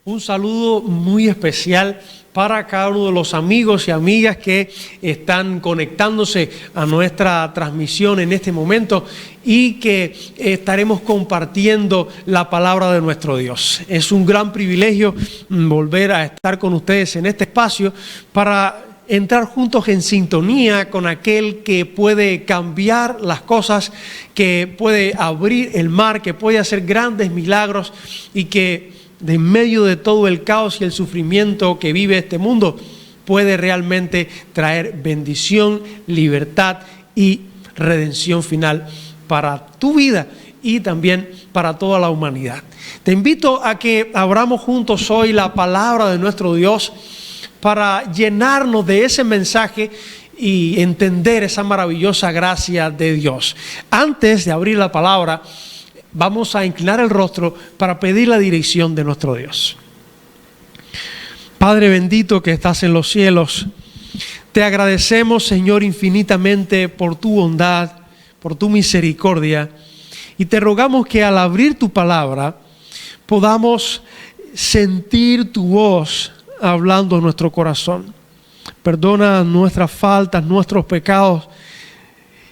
Un saludo muy especial para cada uno de los amigos y amigas que están conectándose a nuestra transmisión en este momento y que estaremos compartiendo la palabra de nuestro Dios. Es un gran privilegio volver a estar con ustedes en este espacio para entrar juntos en sintonía con aquel que puede cambiar las cosas, que puede abrir el mar, que puede hacer grandes milagros y que de en medio de todo el caos y el sufrimiento que vive este mundo, puede realmente traer bendición, libertad y redención final para tu vida y también para toda la humanidad. Te invito a que abramos juntos hoy la palabra de nuestro Dios para llenarnos de ese mensaje y entender esa maravillosa gracia de Dios. Antes de abrir la palabra, vamos a inclinar el rostro para pedir la dirección de nuestro Dios. Padre bendito que estás en los cielos, te agradecemos, Señor, infinitamente por tu bondad, por tu misericordia, y te rogamos que al abrir tu palabra podamos sentir tu voz hablando en nuestro corazón. Perdona nuestras faltas, nuestros pecados.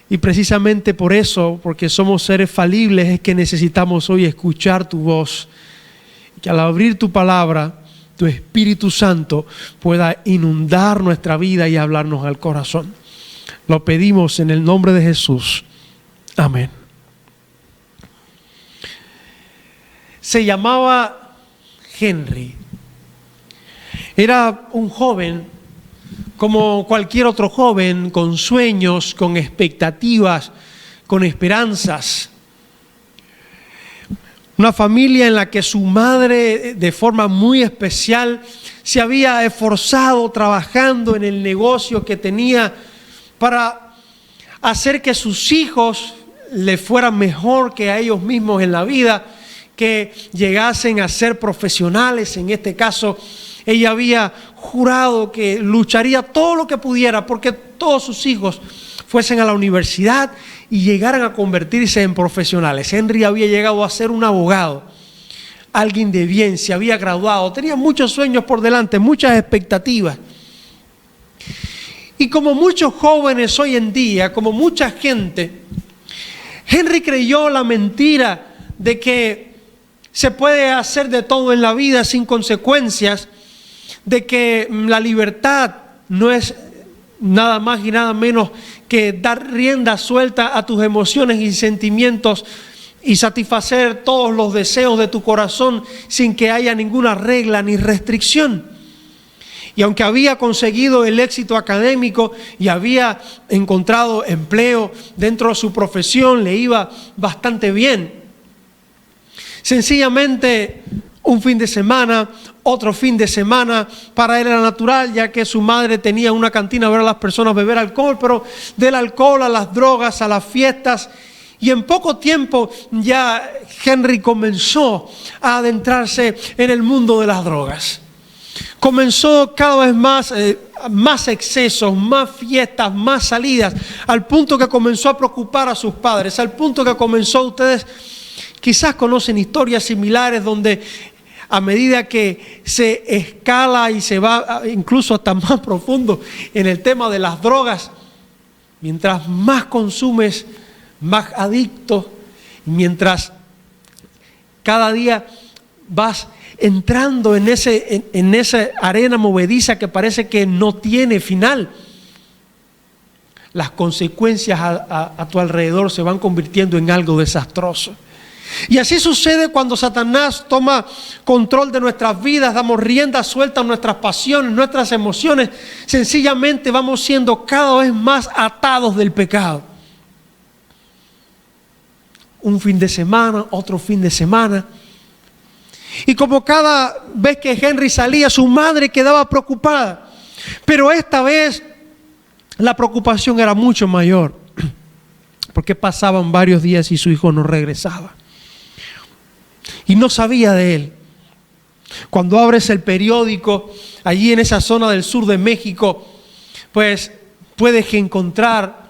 Y precisamente por eso, porque somos seres falibles, es que necesitamos hoy escuchar tu voz. Que al abrir tu palabra, tu Espíritu Santo pueda inundar nuestra vida y hablarnos al corazón. Lo pedimos en el nombre de Jesús. Amén. Se llamaba Henry. Era un joven como cualquier otro joven, con sueños, con expectativas, con esperanzas. Una familia en la que su madre, de forma muy especial, se había esforzado trabajando en el negocio que tenía para hacer que sus hijos le fueran mejor que a ellos mismos en la vida, que llegasen a ser profesionales. En este caso, ella había jurado que lucharía todo lo que pudiera porque todos sus hijos fuesen a la universidad y llegaran a convertirse en profesionales. Henry había llegado a ser un abogado, alguien de bien, se había graduado, tenía muchos sueños por delante, muchas expectativas. Y como muchos jóvenes hoy en día, como mucha gente, Henry creyó la mentira de que se puede hacer de todo en la vida sin consecuencias, de que la libertad no es nada más y nada menos que dar rienda suelta a tus emociones y sentimientos y satisfacer todos los deseos de tu corazón sin que haya ninguna regla ni restricción. Y aunque había conseguido el éxito académico y había encontrado empleo dentro de su profesión, le iba bastante bien. Sencillamente, un fin de semana, otro fin de semana, para él era natural, ya que su madre tenía una cantina a ver a las personas beber alcohol, pero del alcohol a las drogas, a las fiestas, y en poco tiempo ya Henry comenzó a adentrarse en el mundo de las drogas. Comenzó cada vez más excesos, más fiestas, más salidas, al punto que comenzó a preocupar a sus padres, al punto que comenzó, ustedes quizás conocen historias similares donde a medida que se escala y se va incluso hasta más profundo en el tema de las drogas, mientras más consumes, más adicto, mientras cada día vas entrando en esa arena movediza que parece que no tiene final, las consecuencias a tu alrededor se van convirtiendo en algo desastroso. Y así sucede cuando Satanás toma control de nuestras vidas, damos rienda suelta a nuestras pasiones, nuestras emociones. Sencillamente vamos siendo cada vez más atados del pecado. un fin de semana, otro fin de semana. Y como cada vez que Henry salía, su madre quedaba preocupada. Pero esta vez la preocupación era mucho mayor, porque pasaban varios días y su hijo no regresaba. Y no sabía de él. Cuando abres el periódico, allí en esa zona del sur de México, pues puedes encontrar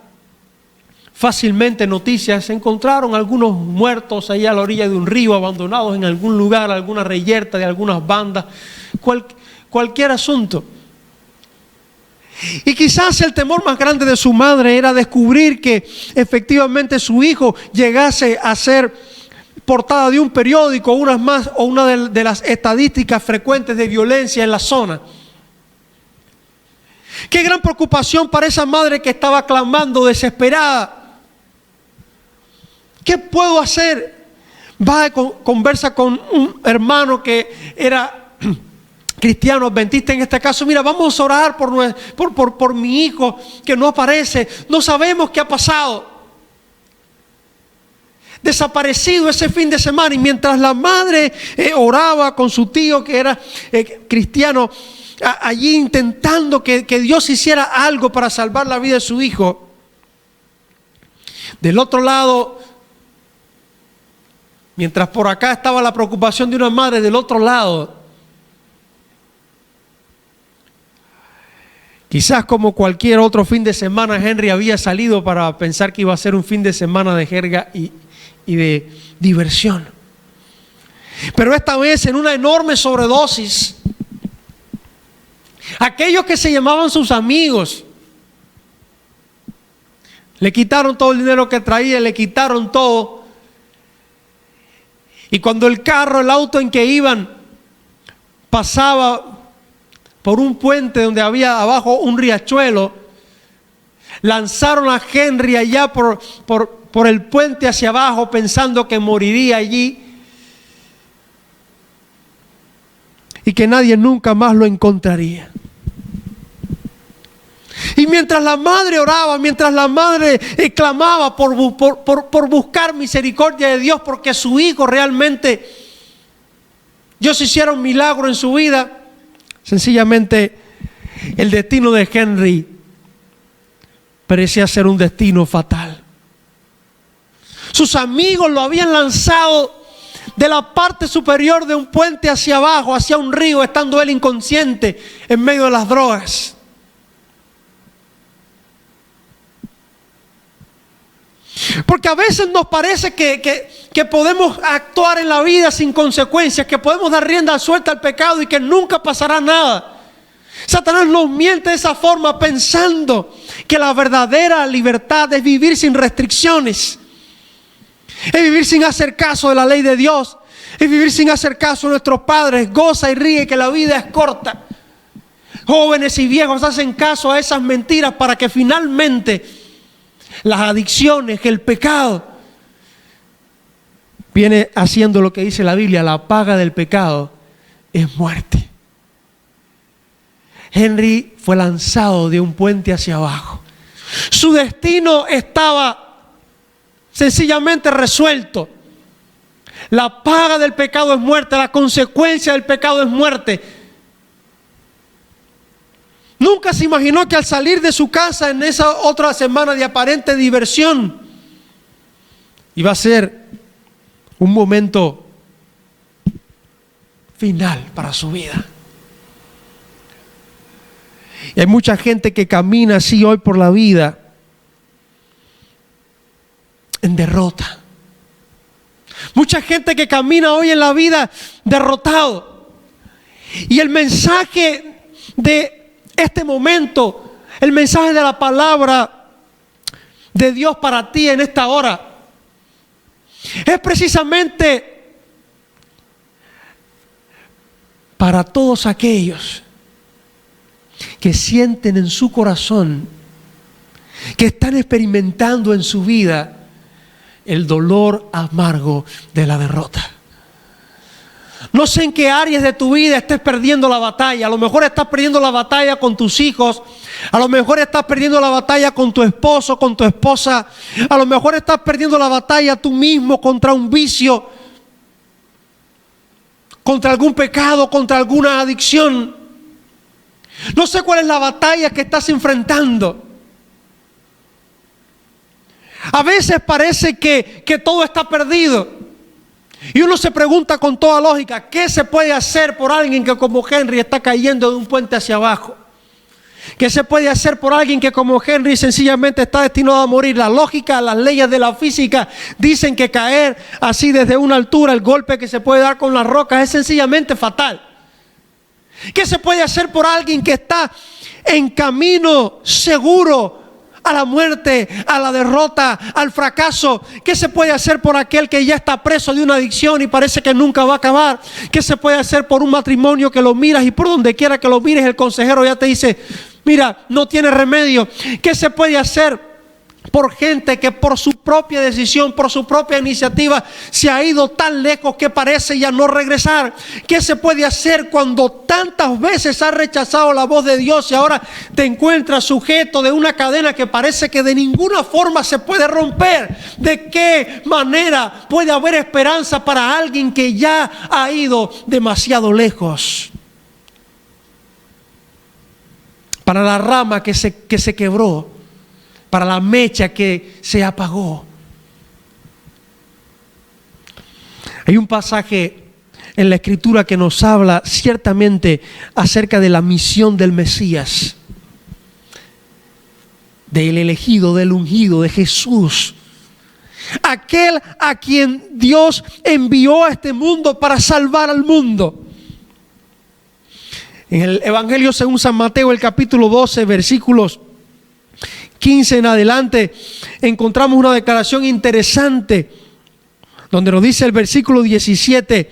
fácilmente noticias. Se encontraron algunos muertos allá a la orilla de un río, abandonados en algún lugar, alguna reyerta de algunas bandas, cualquier asunto. Y quizás el temor más grande de su madre era descubrir que efectivamente su hijo llegase a ser portada de un periódico, una de las estadísticas frecuentes de violencia en la zona. Qué gran preocupación para esa madre que estaba clamando desesperada. ¿Qué puedo hacer? Conversa con un hermano que era cristiano adventista en este caso. Mira, vamos a orar por mi hijo que no aparece. No sabemos qué ha pasado. Desaparecido ese fin de semana. Y mientras la madre oraba con su tío que era cristiano, allí intentando que Dios hiciera algo para salvar la vida de su hijo, del otro lado, mientras por acá estaba la preocupación de una madre, del otro lado, quizás como cualquier otro fin de semana, Henry había salido para pensar que iba a ser un fin de semana de jerga y de diversión. Pero esta vez en una enorme sobredosis, aquellos que se llamaban sus amigos le quitaron todo el dinero que traía, le quitaron todo. Y cuando el auto en que iban pasaba por un puente donde había abajo un riachuelo, lanzaron a Henry allá por el puente hacia abajo pensando que moriría allí y que nadie nunca más lo encontraría. Y mientras la madre oraba, mientras la madre clamaba por buscar misericordia de Dios, porque su hijo realmente, Dios hiciera un milagro en su vida, sencillamente el destino de Henry parecía ser un destino fatal. Sus amigos lo habían lanzado de la parte superior de un puente hacia abajo, hacia un río, estando él inconsciente en medio de las drogas. Porque a veces nos parece que podemos actuar en la vida sin consecuencias, que podemos dar rienda suelta al pecado y que nunca pasará nada. Satanás nos miente de esa forma pensando que la verdadera libertad es vivir sin restricciones, es vivir sin hacer caso de la ley de Dios, es vivir sin hacer caso a nuestros padres. Goza y ríe que la vida es corta. Jóvenes y viejos hacen caso a esas mentiras para que finalmente las adicciones, que el pecado viene haciendo lo que dice la Biblia: la paga del pecado es muerte. Henry fue lanzado de un puente hacia abajo. Su destino estaba sencillamente resuelto. La paga del pecado es muerte, la consecuencia del pecado es muerte. Nunca se imaginó que al salir de su casa en esa otra semana de aparente diversión, iba a ser un momento final para su vida. Y hay mucha gente que camina así hoy por la vida en derrota. Mucha gente que camina hoy en la vida derrotado. Y el mensaje de este momento, el mensaje de la palabra de Dios para ti en esta hora, es precisamente para todos aquellos que sienten en su corazón que están experimentando en su vida el dolor amargo de la derrota. No sé en qué áreas de tu vida estés perdiendo la batalla. A lo mejor estás perdiendo la batalla con tus hijos. A lo mejor estás perdiendo la batalla con tu esposo, con tu esposa. A lo mejor estás perdiendo la batalla tú mismo contra un vicio, contra algún pecado, contra alguna adicción. No sé cuál es la batalla que estás enfrentando. A veces parece que todo está perdido. Y uno se pregunta con toda lógica, ¿qué se puede hacer por alguien que como Henry está cayendo de un puente hacia abajo? ¿Qué se puede hacer por alguien que como Henry sencillamente está destinado a morir? La lógica, las leyes de la física dicen que caer así desde una altura, el golpe que se puede dar con las rocas es sencillamente fatal. ¿Qué se puede hacer por alguien que está en camino seguro a la muerte, a la derrota, al fracaso? ¿Qué se puede hacer por aquel que ya está preso de una adicción y parece que nunca va a acabar? ¿Qué se puede hacer por un matrimonio que lo miras y por donde quiera que lo mires el consejero ya te dice, mira, no tiene remedio? ¿Qué se puede hacer por gente que por su propia decisión, por su propia iniciativa se ha ido tan lejos que parece ya no regresar? ¿Qué se puede hacer cuando tantas veces has rechazado la voz de Dios y ahora te encuentras sujeto de una cadena que parece que de ninguna forma se puede romper? ¿De qué manera puede haber esperanza para alguien que ya ha ido demasiado lejos? Para la rama que se quebró, para la mecha que se apagó. Hay un pasaje en la Escritura que nos habla ciertamente acerca de la misión del Mesías, del elegido, del ungido, de Jesús, aquel a quien Dios envió a este mundo para salvar al mundo. En el Evangelio según San Mateo, el capítulo 12, versículos 15 en adelante, encontramos una declaración interesante donde nos dice el versículo 17: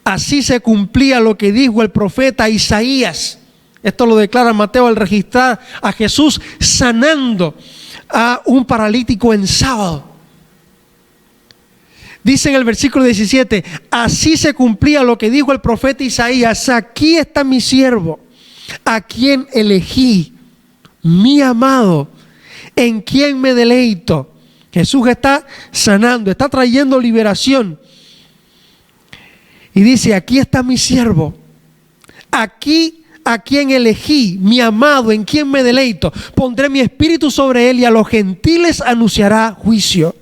así se cumplía lo que dijo el profeta Isaías. Esto lo declara Mateo al registrar a Jesús sanando a un paralítico en sábado. Dice en el versículo 17: así se cumplía lo que dijo el profeta Isaías: aquí está mi siervo, a quien elegí, mi amado, en quien me deleito. Jesús está sanando, está trayendo liberación. Y dice: aquí está mi siervo, aquí a quien elegí, mi amado, en quien me deleito. Pondré mi espíritu sobre él y a los gentiles anunciará juicio.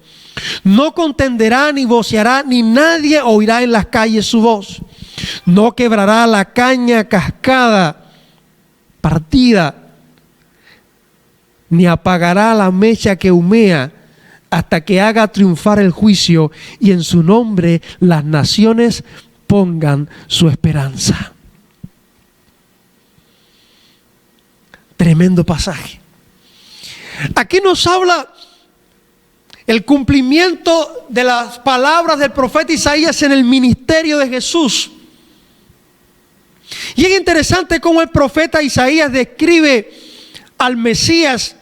No contenderá ni voceará, ni nadie oirá en las calles su voz. No quebrará la caña cascada, partida, ni apagará la mecha que humea, hasta que haga triunfar el juicio, y en su nombre las naciones pongan su esperanza. Tremendo pasaje. Aquí nos habla el cumplimiento de las palabras del profeta Isaías en el ministerio de Jesús. Y es interesante cómo el profeta Isaías describe al Mesías,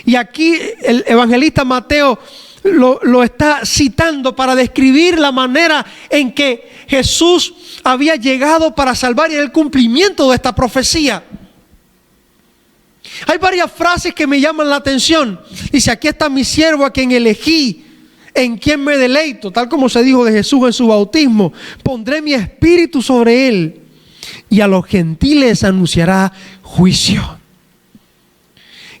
y aquí el evangelista Mateo lo está citando para describir la manera en que Jesús había llegado para salvar y el cumplimiento de esta profecía. Hay varias frases que me llaman la atención. Dice: aquí está mi siervo, a quien elegí, en quien me deleito, tal como se dijo de Jesús en su bautismo. Pondré mi espíritu sobre él y a los gentiles anunciará juicio.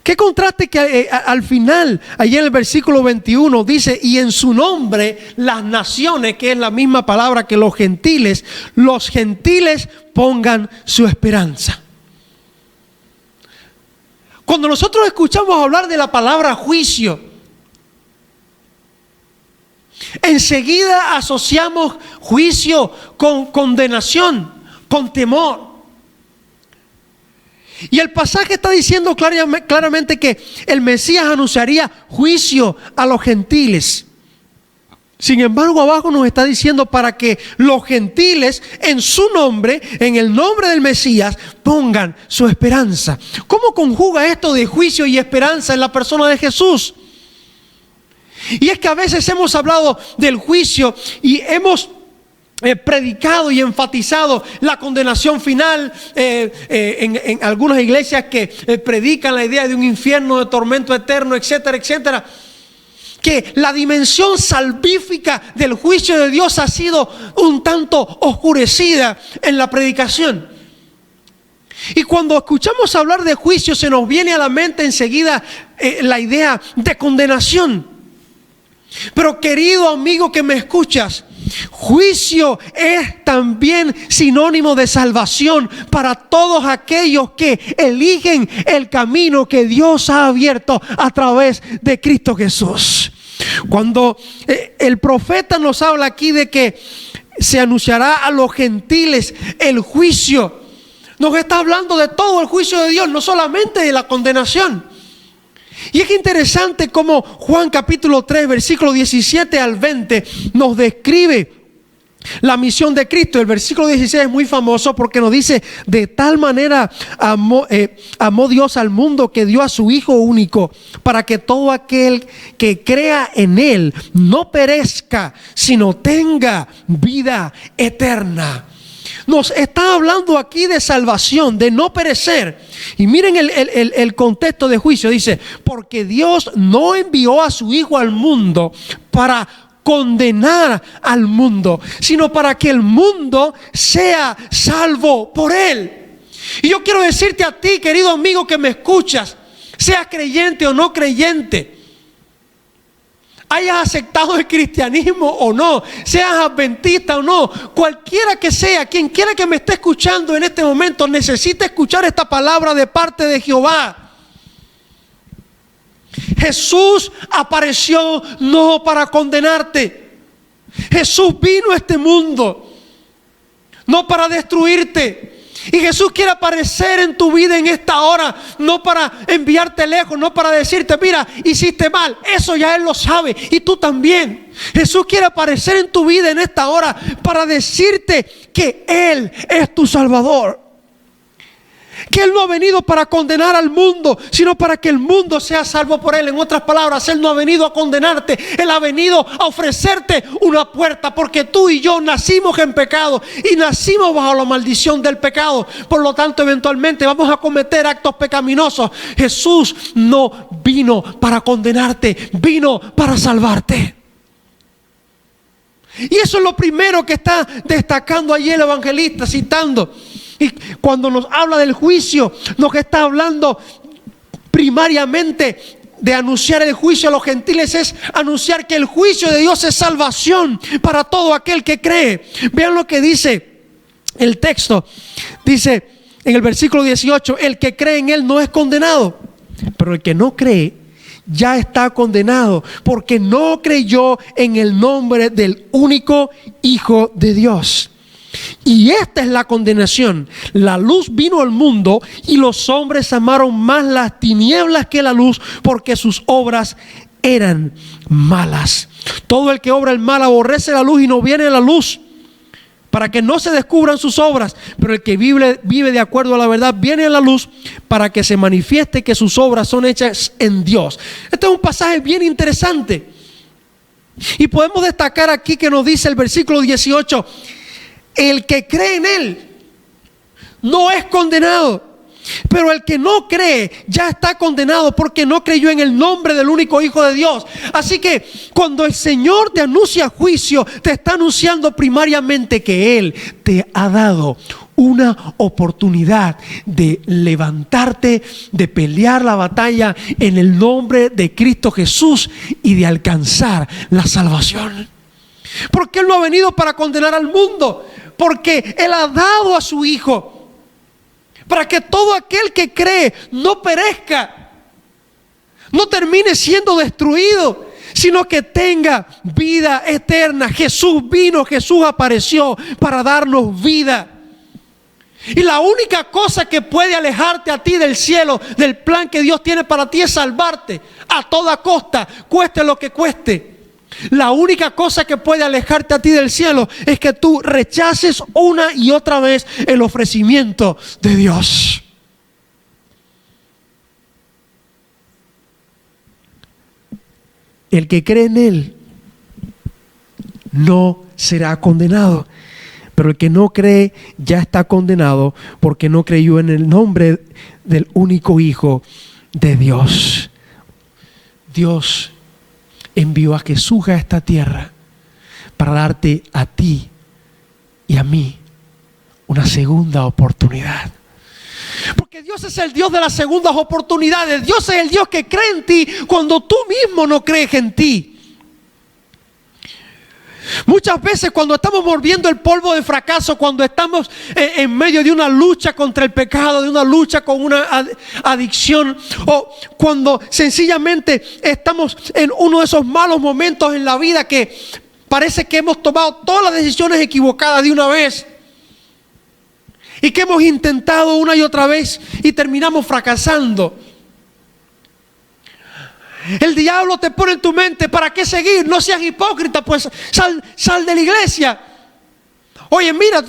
Qué contraste que al final, allí en el versículo 21 dice: y en su nombre las naciones, que es la misma palabra que los gentiles pongan su esperanza. Cuando nosotros escuchamos hablar de la palabra juicio, enseguida asociamos juicio con condenación, con temor. Y el pasaje está diciendo claramente que el Mesías anunciaría juicio a los gentiles. Sin embargo, abajo nos está diciendo para que los gentiles en su nombre, en el nombre del Mesías, pongan su esperanza. ¿Cómo conjuga esto de juicio y esperanza en la persona de Jesús? Y es que a veces hemos hablado del juicio y hemos predicado y enfatizado la condenación final en algunas iglesias que predican la idea de un infierno de tormento eterno, etcétera, etcétera. Que la dimensión salvífica del juicio de Dios ha sido un tanto oscurecida en la predicación. Y cuando escuchamos hablar de juicio se nos viene a la mente enseguida la idea de condenación. Pero querido amigo que me escuchas, juicio es también sinónimo de salvación para todos aquellos que eligen el camino que Dios ha abierto a través de Cristo Jesús. Cuando el profeta nos habla aquí de que se anunciará a los gentiles el juicio, nos está hablando de todo el juicio de Dios, no solamente de la condenación. Y es interesante cómo Juan capítulo 3, versículo 17 al 20 nos describe la misión de Cristo. El versículo 16 es muy famoso porque nos dice: de tal manera amó Dios al mundo que dio a su Hijo único, para que todo aquel que crea en Él no perezca, sino tenga vida eterna. Nos está hablando aquí de salvación, de no perecer. Y miren el contexto de juicio. Dice: porque Dios no envió a su Hijo al mundo para condenar al mundo, sino para que el mundo sea salvo por Él. Y yo quiero decirte a ti, querido amigo que me escuchas, seas creyente o no creyente, hayas aceptado el cristianismo o no, seas adventista o no, cualquiera que sea, quien quiera que me esté escuchando en este momento, necesita escuchar esta palabra de parte de Jehová. Jesús apareció no para condenarte. Jesús vino a este mundo no para destruirte. Y Jesús quiere aparecer en tu vida en esta hora, no para enviarte lejos, no para decirte: mira, hiciste mal. Eso ya Él lo sabe, y tú también. Jesús quiere aparecer en tu vida en esta hora para decirte que Él es tu Salvador. Que Él no ha venido para condenar al mundo, sino para que el mundo sea salvo por Él. En otras palabras, Él no ha venido a condenarte, Él ha venido a ofrecerte una puerta, porque tú y yo nacimos en pecado y nacimos bajo la maldición del pecado. Por lo tanto, eventualmente vamos a cometer actos pecaminosos. Jesús no vino para condenarte, vino para salvarte. Y eso es lo primero que está destacando allí el evangelista, citando. Y cuando nos habla del juicio, nos está hablando primariamente de anunciar el juicio a los gentiles, es anunciar que el juicio de Dios es salvación para todo aquel que cree. Vean lo que dice el texto. Dice en el versículo 18: el que cree en Él no es condenado, pero el que no cree ya está condenado, porque no creyó en el nombre del único Hijo de Dios. Y esta es la condenación: la luz vino al mundo y los hombres amaron más las tinieblas que la luz, porque sus obras eran malas. Todo el que obra el mal aborrece la luz y no viene a la luz, para que no se descubran sus obras. Pero el que vive de acuerdo a la verdad viene a la luz, para que se manifieste que sus obras son hechas en Dios. Este es un pasaje bien interesante, y podemos destacar aquí que nos dice el versículo 18: el que cree en Él no es condenado, pero el que no cree ya está condenado, porque no creyó en el nombre del único Hijo de Dios. Así que cuando el Señor te anuncia juicio, te está anunciando primariamente que Él te ha dado una oportunidad de levantarte, de pelear la batalla en el nombre de Cristo Jesús y de alcanzar la salvación. Porque Él no ha venido para condenar al mundo, porque Él ha dado a su Hijo para que todo aquel que cree no perezca, no termine siendo destruido, sino que tenga vida eterna. Jesús vino, Jesús apareció para darnos vida. Y la única cosa que puede alejarte a ti del cielo, del plan que Dios tiene para ti, es salvarte a toda costa, cueste lo que cueste. La única cosa que puede alejarte a ti del cielo es que tú rechaces una y otra vez el ofrecimiento de Dios. El que cree en Él no será condenado. Pero el que no cree ya está condenado porque no creyó en el nombre del único Hijo de Dios. Dios envió a Jesús a esta tierra para darte a ti y a mí una segunda oportunidad. Porque Dios es el Dios de las segundas oportunidades. Dios es el Dios que cree en ti cuando tú mismo no crees en ti. Muchas veces cuando estamos mordiendo el polvo de fracaso, cuando estamos en medio de una lucha contra el pecado, de una lucha con una adicción, o cuando sencillamente estamos en uno de esos malos momentos en la vida que parece que hemos tomado todas las decisiones equivocadas de una vez y que hemos intentado una y otra vez y terminamos fracasando. El diablo te pone en tu mente: ¿para qué seguir? No seas hipócrita, pues sal de la iglesia. Oye, mira,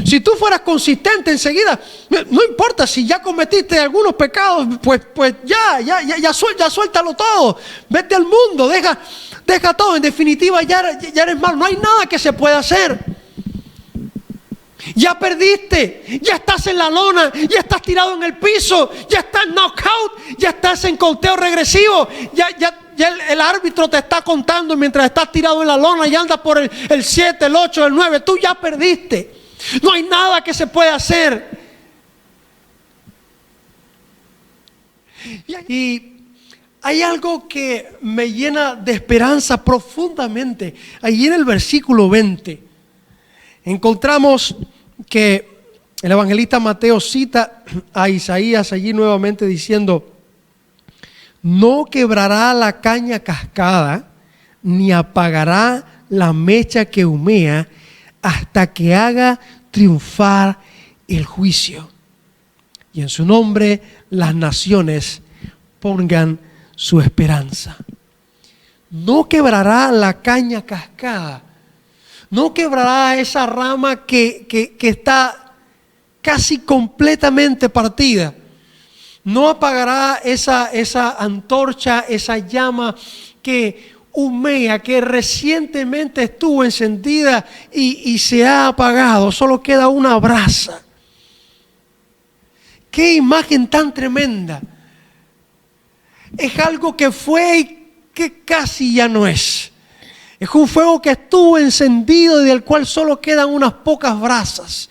si tú fueras consistente enseguida, no importa si ya cometiste algunos pecados, pues ya suéltalo todo. Vete al mundo, deja todo. En definitiva, ya eres malo. No hay nada que se pueda hacer. Ya perdiste, ya estás en la lona, ya estás tirado en el piso, ya estás knockout, ya estás en conteo regresivo, ya el árbitro te está contando mientras estás tirado en la lona y andas por el 7, el 8, el 9, tú ya perdiste. No hay nada que se pueda hacer. Y hay algo que me llena de esperanza profundamente. Allí en el versículo 20 encontramos que el evangelista Mateo cita a Isaías allí nuevamente diciendo: no quebrará la caña cascada, ni apagará la mecha que humea, hasta que haga triunfar el juicio. Y en su nombre las naciones pongan su esperanza. No quebrará la caña cascada. No quebrará esa rama que está casi completamente partida. No apagará esa antorcha, esa llama que humea, que recientemente estuvo encendida y se ha apagado. Solo queda una brasa. ¡Qué imagen tan tremenda! Es algo que fue y que casi ya no es. Es un fuego que estuvo encendido y del cual solo quedan unas pocas brasas.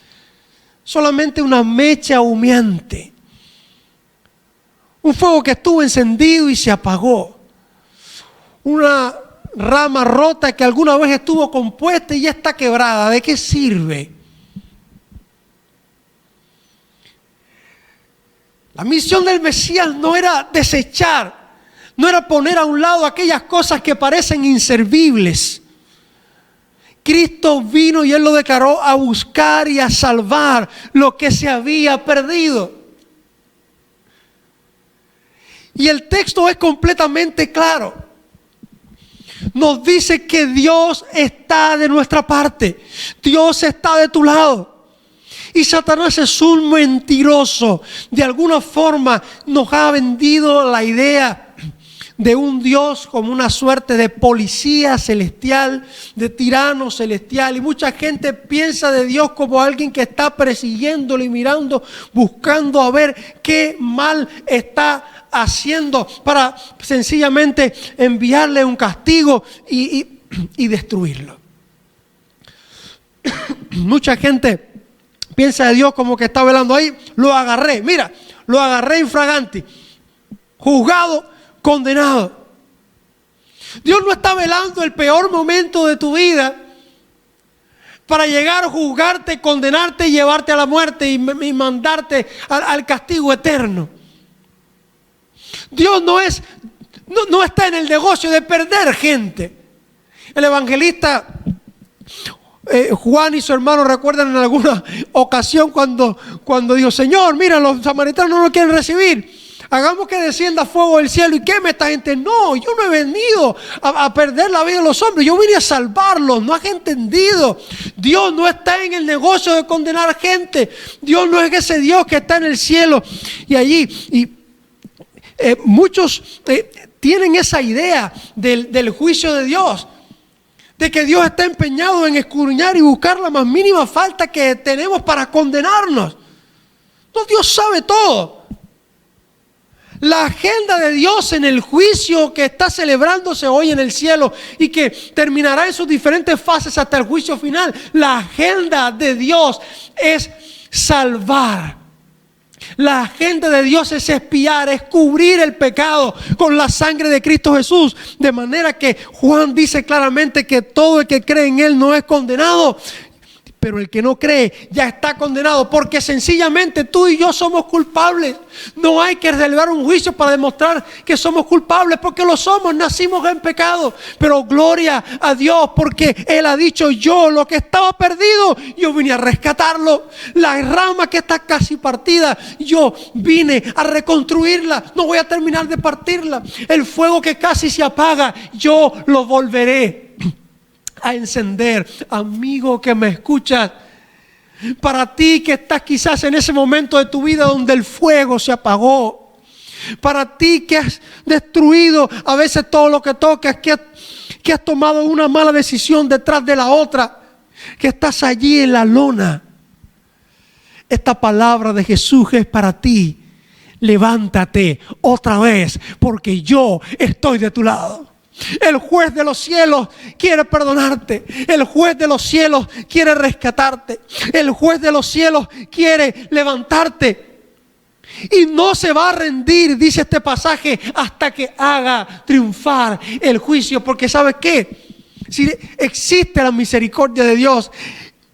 Solamente una mecha humeante. Un fuego que estuvo encendido y se apagó. Una rama rota que alguna vez estuvo compuesta y ya está quebrada. ¿De qué sirve? La misión del Mesías no era desechar. No era poner a un lado aquellas cosas que parecen inservibles. Cristo vino y Él lo declaró a buscar y a salvar lo que se había perdido. Y el texto es completamente claro. Nos dice que Dios está de nuestra parte. Dios está de tu lado. Y Satanás es un mentiroso. De alguna forma nos ha vendido la idea de un Dios como una suerte de policía celestial, de tirano celestial. Y mucha gente piensa de Dios como alguien que está persiguiéndolo y mirando, buscando a ver qué mal está haciendo para sencillamente enviarle un castigo y destruirlo. Mucha gente piensa de Dios como que está velando ahí. Lo agarré, mira, lo agarré infraganti, juzgado, condenado. Dios no está velando el peor momento de tu vida para llegar a juzgarte, condenarte y llevarte a la muerte y mandarte al castigo eterno. Dios no está en el negocio de perder gente. El evangelista Juan y su hermano recuerdan en alguna ocasión cuando dijo: Señor, mira, los samaritanos no lo quieren recibir. Hagamos que descienda fuego del cielo y queme a esta gente. No, yo no he venido a perder la vida de los hombres. Yo vine a salvarlos. No has entendido. Dios no está en el negocio de condenar gente. Dios no es ese Dios que está en el cielo y allí. Muchos tienen esa idea del juicio de Dios. de que Dios está empeñado en escudriñar y buscar la más mínima falta que tenemos para condenarnos. No, Dios sabe todo. La agenda de Dios en el juicio que está celebrándose hoy en el cielo y que terminará en sus diferentes fases hasta el juicio final. La agenda de Dios es salvar. La agenda de Dios es expiar, es cubrir el pecado con la sangre de Cristo Jesús. De manera que Juan dice claramente que todo el que cree en Él no es condenado. Pero el que no cree ya está condenado, porque sencillamente tú y yo somos culpables. No hay que celebrar un juicio para demostrar que somos culpables, porque lo somos, nacimos en pecado. Pero gloria a Dios, porque Él ha dicho: yo, lo que estaba perdido, yo vine a rescatarlo. La rama que está casi partida, yo vine a reconstruirla. No voy a terminar de partirla. El fuego que casi se apaga, yo lo volveré a encender. Amigo que me escuchas, para ti que estás quizás en ese momento de tu vida donde el fuego se apagó, para ti que has destruido a veces todo lo que tocas, que has tomado una mala decisión detrás de la otra, que estás allí en la lona, esta palabra de Jesús es para ti. Levántate otra vez, porque yo estoy de tu lado. El juez de los cielos quiere perdonarte. El juez de los cielos quiere rescatarte. El juez de los cielos quiere levantarte. Y no se va a rendir, dice este pasaje, hasta que haga triunfar el juicio. Porque ¿sabes qué? Si existe la misericordia de Dios,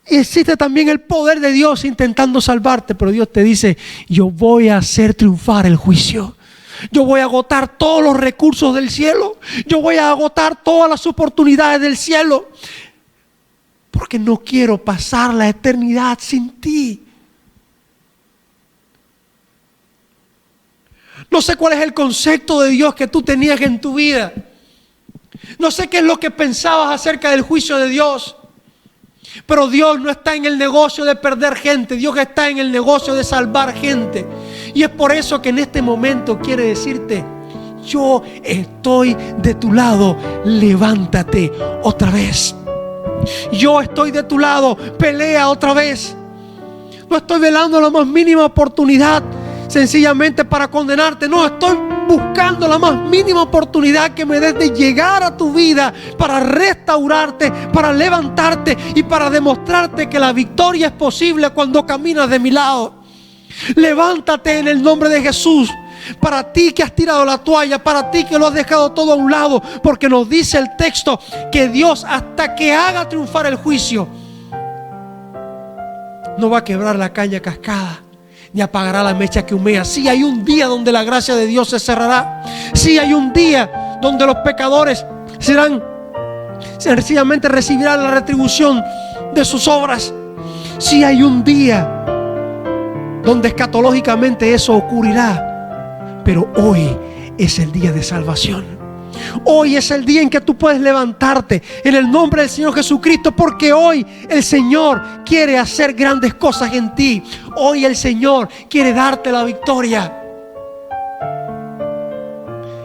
existe también el poder de Dios intentando salvarte. Pero Dios te dice: yo voy a hacer triunfar el juicio. Yo voy a agotar todos los recursos del cielo. Yo voy a agotar todas las oportunidades del cielo. Porque no quiero pasar la eternidad sin ti. No sé cuál es el concepto de Dios que tú tenías en tu vida. No sé qué es lo que pensabas acerca del juicio de Dios. Pero Dios no está en el negocio de perder gente. Dios está en el negocio de salvar gente. Y es por eso que en este momento quiere decirte: yo estoy de tu lado, levántate otra vez. Yo estoy de tu lado, pelea otra vez. No estoy velando la más mínima oportunidad sencillamente para condenarte. No, estoy buscando la más mínima oportunidad que me des de llegar a tu vida para restaurarte, para levantarte y para demostrarte que la victoria es posible cuando caminas de mi lado. Levántate en el nombre de Jesús. Para ti que has tirado la toalla, para ti que lo has dejado todo a un lado, porque nos dice el texto que Dios, hasta que haga triunfar el juicio, no va a quebrar la caña cascada, ni apagará la mecha que humea. Sí hay un día donde la gracia de Dios se cerrará. Sí hay un día donde los pecadores sencillamente recibirán la retribución de sus obras. Sí hay un día donde escatológicamente eso ocurrirá. Pero hoy es el día de salvación. Hoy es el día en que tú puedes levantarte en el nombre del Señor Jesucristo, porque hoy el Señor quiere hacer grandes cosas en ti. Hoy el Señor quiere darte la victoria.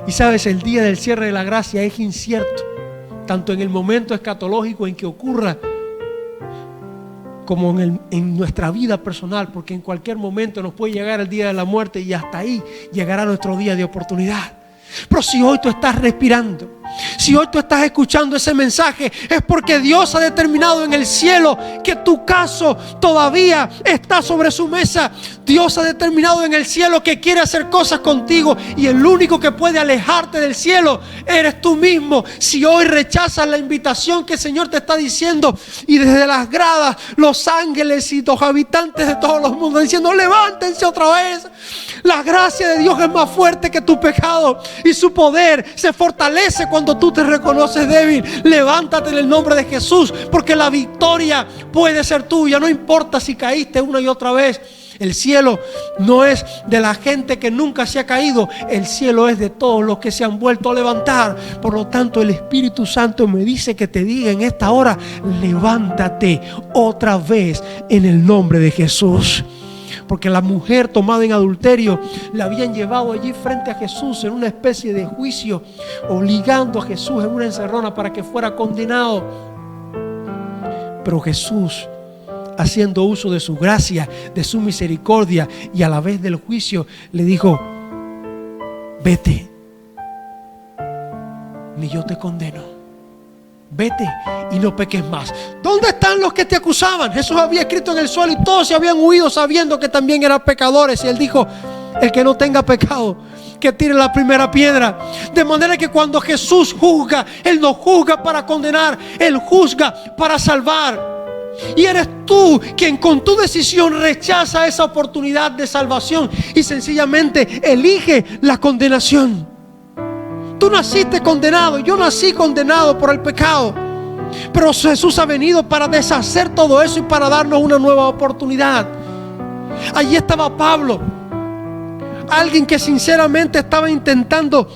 Y sabes, el día del cierre de la gracia es incierto, tanto en el momento escatológico en que ocurra, como en nuestra vida personal, porque en cualquier momento nos puede llegar el día de la muerte y hasta ahí llegará nuestro día de oportunidad. Pero si hoy tú estás respirando, si hoy tú estás escuchando ese mensaje, es porque Dios ha determinado en el cielo que tu caso todavía está sobre su mesa. Dios ha determinado en el cielo que quiere hacer cosas contigo, y el único que puede alejarte del cielo eres tú mismo. Si hoy rechazas la invitación que el Señor te está diciendo, y desde las gradas los ángeles y los habitantes de todos los mundos diciendo: levántense otra vez. La gracia de Dios es más fuerte que tu pecado, y su poder se fortalece cuando tú te reconoces débil. Levántate en el nombre de Jesús, porque la victoria puede ser tuya. No importa si caíste una y otra vez. El cielo no es de la gente que nunca se ha caído. El cielo es de todos los que se han vuelto a levantar. Por lo tanto, el Espíritu Santo me dice que te diga en esta hora: levántate otra vez en el nombre de Jesús. porque la mujer tomada en adulterio la habían llevado allí frente a Jesús en una especie de juicio, obligando a Jesús en una encerrona para que fuera condenado. Pero Jesús, haciendo uso de su gracia, de su misericordia y a la vez del juicio, le dijo: vete, ni yo te condeno. Vete y no peques más. ¿Dónde están los que te acusaban? Jesús había escrito en el suelo y todos se habían huido sabiendo que también eran pecadores. Y él dijo: el que no tenga pecado, que tire la primera piedra. De manera que cuando Jesús juzga, Él no juzga para condenar, Él juzga para salvar. Y eres tú quien con tu decisión rechaza esa oportunidad de salvación y sencillamente elige la condenación. Tú naciste condenado, yo nací condenado por el pecado, pero Jesús ha venido para deshacer todo eso y para darnos una nueva oportunidad. Allí estaba Pablo, alguien que sinceramente estaba intentando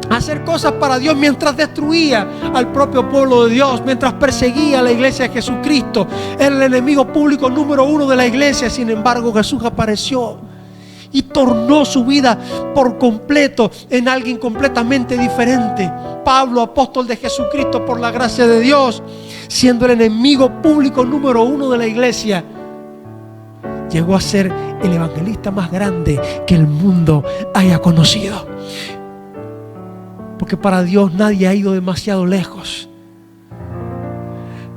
hacer cosas para Dios mientras destruía al propio pueblo de Dios, mientras perseguía a la iglesia de Jesucristo. Era el enemigo público número uno de la iglesia. Sin embargo, Jesús apareció y tornó su vida por completo en alguien completamente diferente. Pablo, apóstol de Jesucristo por la gracia de Dios, siendo el enemigo público número uno de la iglesia, llegó a ser el evangelista más grande que el mundo haya conocido. Porque para Dios nadie ha ido demasiado lejos.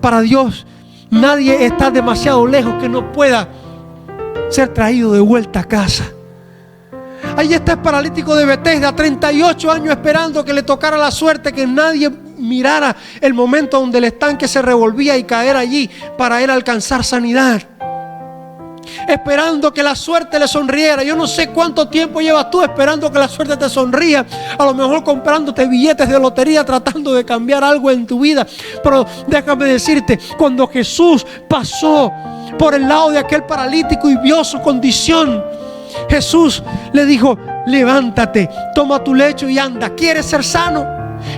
Para Dios nadie está demasiado lejos que no pueda ser traído de vuelta a casa. Ahí está el paralítico de Betesda, 38 años esperando que le tocara la suerte, que nadie mirara el momento donde el estanque se revolvía y caer allí para él alcanzar sanidad. Esperando que la suerte le sonriera. Yo no sé cuánto tiempo llevas tú esperando que la suerte te sonría. A lo mejor comprándote billetes de lotería, tratando de cambiar algo en tu vida. Pero déjame decirte, cuando Jesús pasó por el lado de aquel paralítico y vio su condición, Jesús le dijo: levántate, toma tu lecho y anda. ¿Quieres ser sano?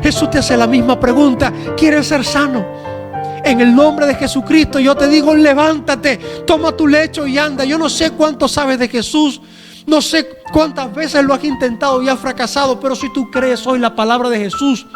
Jesús te hace la misma pregunta: ¿quieres ser sano? En el nombre de Jesucristo yo te digo: levántate, toma tu lecho y anda. Yo no sé cuánto sabes de Jesús, no sé cuántas veces lo has intentado y has fracasado, pero si tú crees hoy la palabra de Jesús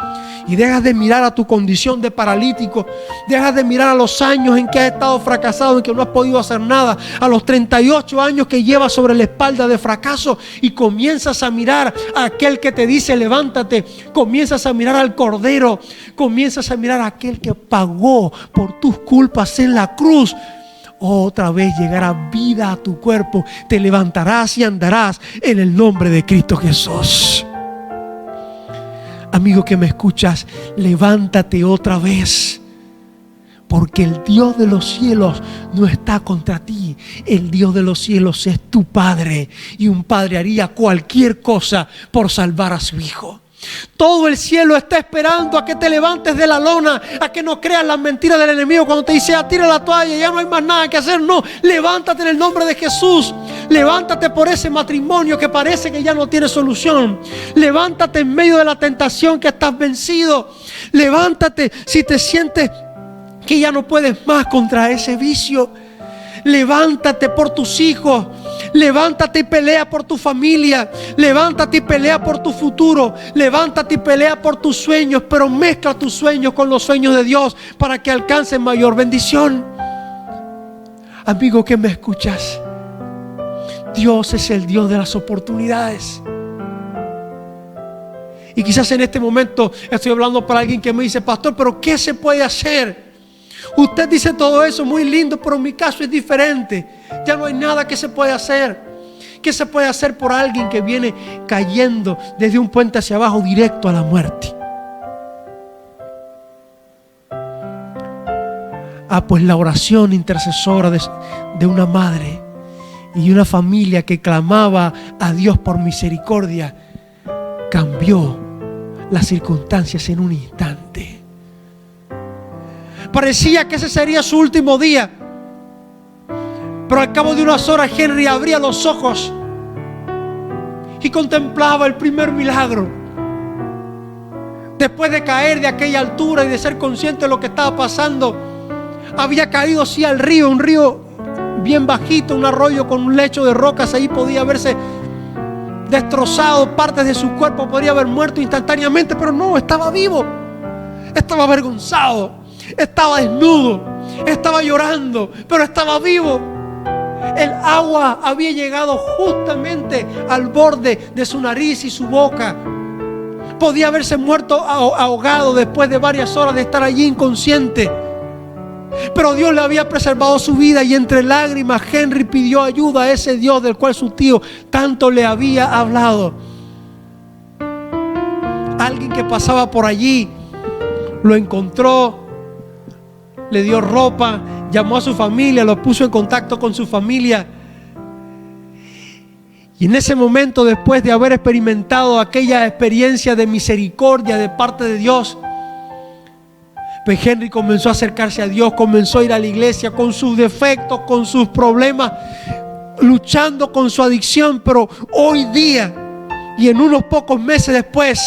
y dejas de mirar a tu condición de paralítico, dejas de mirar a los años en que has estado fracasado, en que no has podido hacer nada, a los 38 años que llevas sobre la espalda de fracaso, y comienzas a mirar a aquel que te dice: levántate, comienzas a mirar al Cordero, comienzas a mirar a aquel que pagó por tus culpas en la cruz. Otra vez llegará vida a tu cuerpo, te levantarás y andarás en el nombre de Cristo Jesús. Amigo que me escuchas, levántate otra vez, porque el Dios de los cielos no está contra ti. El Dios de los cielos es tu Padre, y un padre haría cualquier cosa por salvar a su hijo. Todo el cielo está esperando a que te levantes de la lona, a que no creas las mentiras del enemigo cuando te dice: tira la toalla, ya no hay más nada que hacer. No, levántate en el nombre de Jesús. Levántate por ese matrimonio que parece que ya no tiene solución. Levántate en medio de la tentación que estás vencido. Levántate si te sientes que ya no puedes más contra ese vicio. Levántate por tus hijos. Levántate y pelea por tu familia. Levántate y pelea por tu futuro. Levántate y pelea por tus sueños, pero mezcla tus sueños con los sueños de Dios para que alcances mayor bendición. Amigo que me escuchas, Dios es el Dios de las oportunidades. Y quizás en este momento estoy hablando para alguien que me dice: pastor, pero ¿qué se puede hacer? Usted dice todo eso muy lindo, pero en mi caso es diferente. Ya no hay nada que se pueda hacer. ¿Qué se puede hacer por alguien que viene cayendo desde un puente hacia abajo directo a la muerte? Pues la oración intercesora de una madre y una familia que clamaba a Dios por misericordia cambió las circunstancias en un instante. Parecía que ese sería su último día, pero al cabo de unas horas Henry abría los ojos y contemplaba el primer milagro. Después de caer de aquella altura y de ser consciente de lo que estaba pasando, había caído sí al río, un río bien bajito, un arroyo con un lecho de rocas. Ahí podía haberse destrozado, partes de su cuerpo, podría haber muerto instantáneamente, pero no, estaba vivo. Estaba avergonzado, estaba desnudo, estaba llorando, pero estaba vivo. El agua había llegado justamente al borde de su nariz y su boca. Podía haberse muerto ahogado después de varias horas de estar allí inconsciente. Pero Dios le había preservado su vida, y entre lágrimas Henry pidió ayuda a ese Dios del cual su tío tanto le había hablado. Alguien que pasaba por allí lo encontró, le dio ropa, llamó a su familia, lo puso en contacto con su familia. Y en ese momento, después de haber experimentado aquella experiencia de misericordia de parte de Dios, pues Henry comenzó a acercarse a Dios, comenzó a ir a la iglesia con sus defectos, con sus problemas, luchando con su adicción. Pero hoy día, y en unos pocos meses después,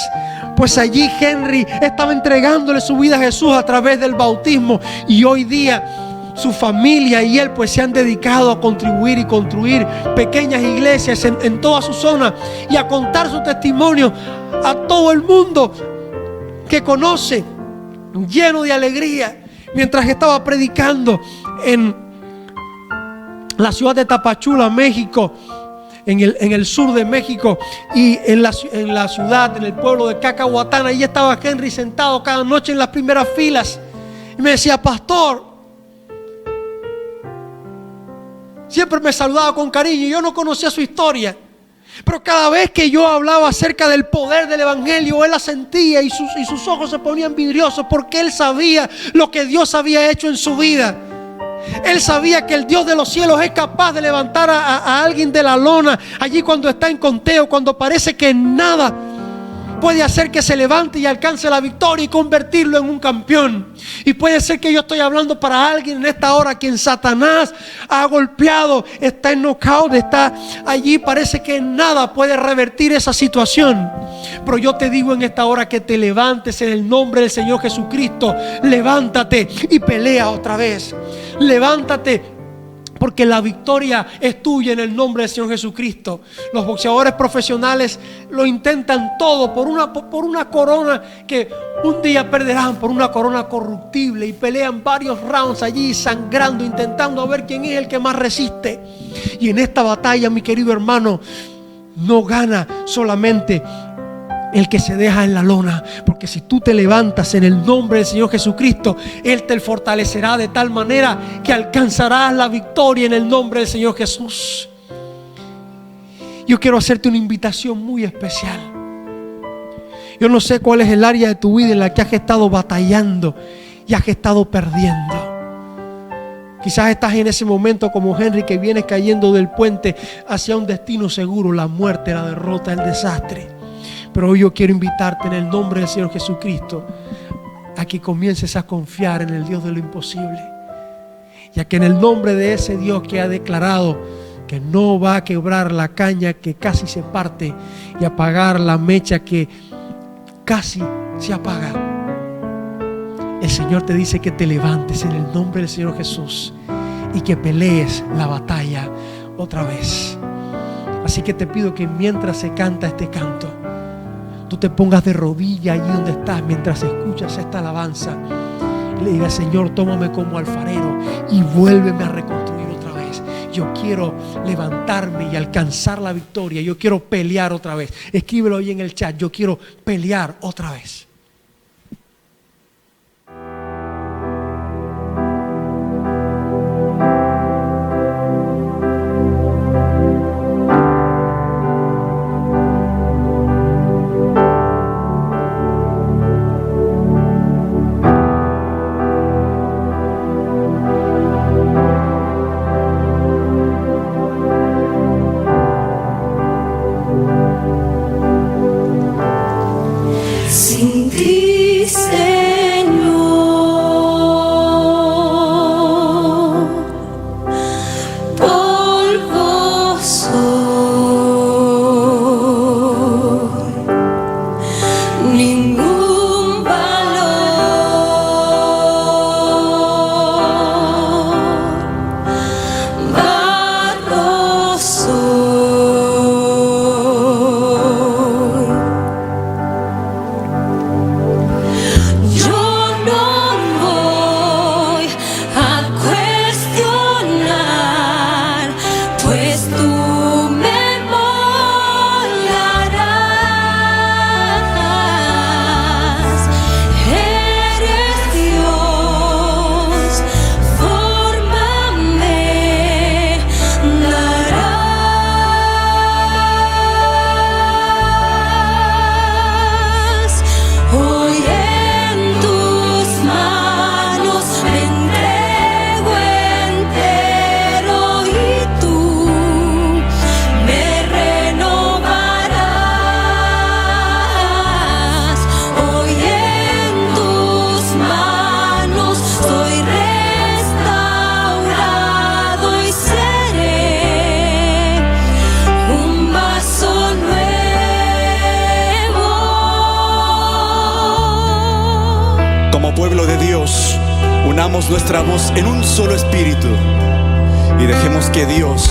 pues allí Henry estaba entregándole su vida a Jesús a través del bautismo. Y hoy día su familia y él pues se han dedicado a contribuir y construir pequeñas iglesias en toda su zona, y a contar su testimonio a todo el mundo que conoce, lleno de alegría. Mientras estaba predicando en la ciudad de Tapachula, México, en el sur de México, y en la ciudad, en el pueblo de Cacahuatán, ahí estaba Henry sentado cada noche en las primeras filas, y me decía: pastor, siempre me saludaba con cariño. Yo no conocía su historia, pero cada vez que yo hablaba acerca del poder del evangelio, él la sentía, y sus ojos se ponían vidriosos, porque él sabía lo que Dios había hecho en su vida. Él sabía que el Dios de los cielos es capaz de levantar a alguien de la lona, allí cuando está en conteo, cuando parece que nada puede hacer que se levante y alcance la victoria, y convertirlo en un campeón. Y puede ser que yo estoy hablando para alguien en esta hora, quien Satanás ha golpeado, está en knockout, está allí, parece que nada puede revertir esa situación. Pero yo te digo en esta hora que te levantes en el nombre del Señor Jesucristo. Levántate y pelea otra vez. Levántate, porque la victoria es tuya en el nombre del Señor Jesucristo. Los boxeadores profesionales lo intentan todo por una corona que un día perderán, por una corona corruptible, y pelean varios rounds allí sangrando, intentando ver quién es el que más resiste. Y en esta batalla, mi querido hermano, no gana solamente el que se deja en la lona, porque si tú te levantas en el nombre del Señor Jesucristo, Él te fortalecerá de tal manera que alcanzarás la victoria en el nombre del Señor Jesús. Yo quiero hacerte una invitación muy especial. Yo no sé cuál es el área de tu vida en la que has estado batallando y has estado perdiendo. Quizás estás en ese momento como Henry, que vienes cayendo del puente hacia un destino seguro, la muerte, la derrota, el desastre. Pero hoy yo quiero invitarte en el nombre del Señor Jesucristo a que comiences a confiar en el Dios de lo imposible, ya que en el nombre de ese Dios que ha declarado que no va a quebrar la caña que casi se parte y apagar la mecha que casi se apaga, el Señor te dice que te levantes en el nombre del Señor Jesús y que pelees la batalla otra vez. Así que te pido que mientras se canta este canto, tú te pongas de rodillas allí donde estás mientras escuchas esta alabanza y le digas: Señor, tómame como alfarero y vuélveme a reconstruir otra vez. Yo quiero levantarme y alcanzar la victoria. Yo quiero pelear otra vez. Escríbelo ahí en el chat: yo quiero pelear otra vez. Si de Dios, unamos nuestra voz en un solo espíritu y dejemos que Dios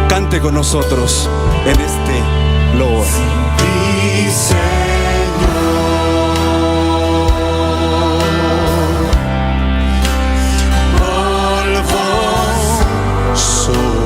cante con nosotros en este loor. Sí, Señor, polvo soy.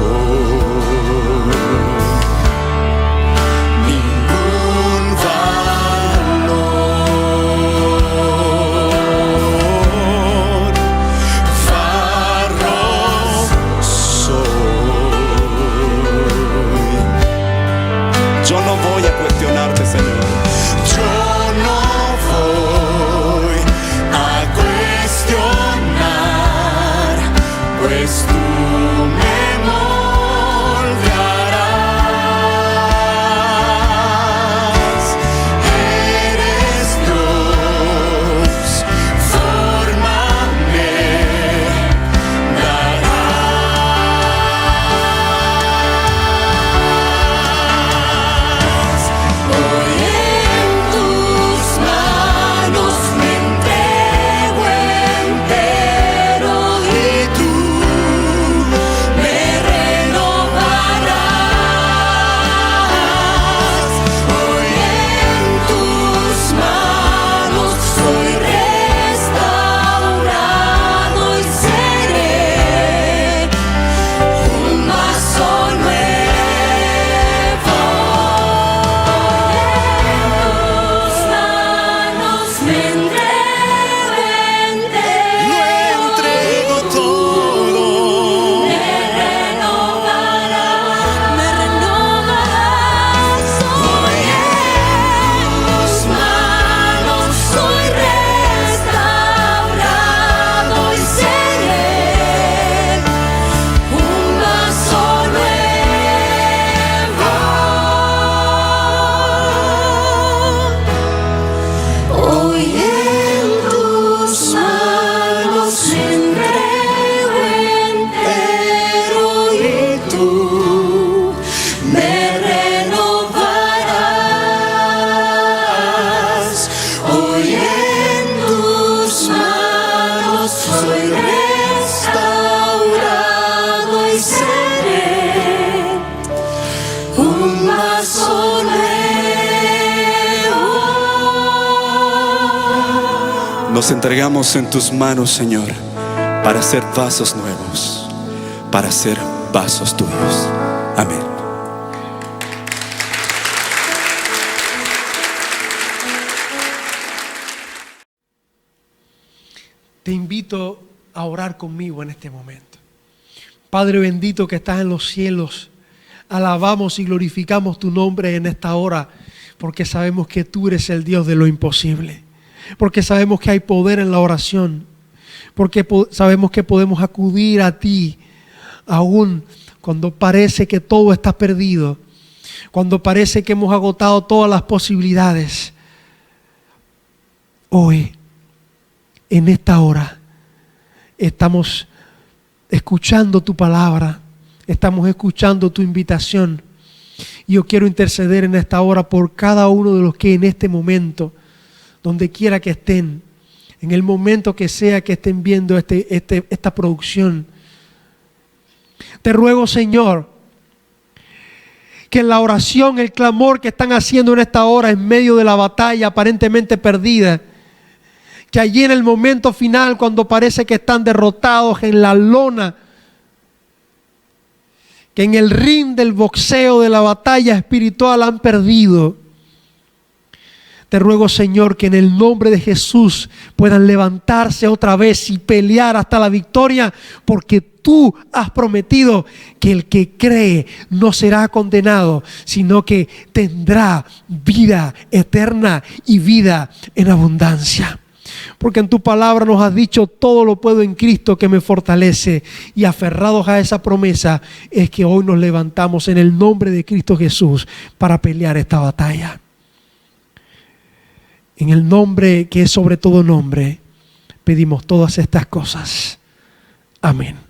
Nos entregamos en tus manos, Señor, para ser vasos nuevos, para ser vasos tuyos. Amén. Te invito a orar conmigo en este momento. Padre bendito que estás en los cielos, alabamos y glorificamos tu nombre en esta hora, porque sabemos que tú eres el Dios de lo imposible. Porque sabemos que hay poder en la oración, porque sabemos que podemos acudir a ti aún cuando parece que todo está perdido, cuando parece que hemos agotado todas las posibilidades. Hoy, en esta hora, estamos escuchando tu palabra, estamos escuchando tu invitación. Y yo quiero interceder en esta hora por cada uno de los que en este momento, donde quiera que estén, en el momento que sea que estén viendo esta producción. Te ruego, Señor, que en la oración, el clamor que están haciendo en esta hora en medio de la batalla aparentemente perdida, que allí en el momento final, cuando parece que están derrotados en la lona, que en el ring del boxeo de la batalla espiritual han perdido, te ruego, Señor, que en el nombre de Jesús puedan levantarse otra vez y pelear hasta la victoria, porque tú has prometido que el que cree no será condenado, sino que tendrá vida eterna y vida en abundancia. Porque en tu palabra nos has dicho: todo lo puedo en Cristo que me fortalece. Y aferrados a esa promesa es que hoy nos levantamos en el nombre de Cristo Jesús para pelear esta batalla. En el nombre que es sobre todo nombre, pedimos todas estas cosas. Amén.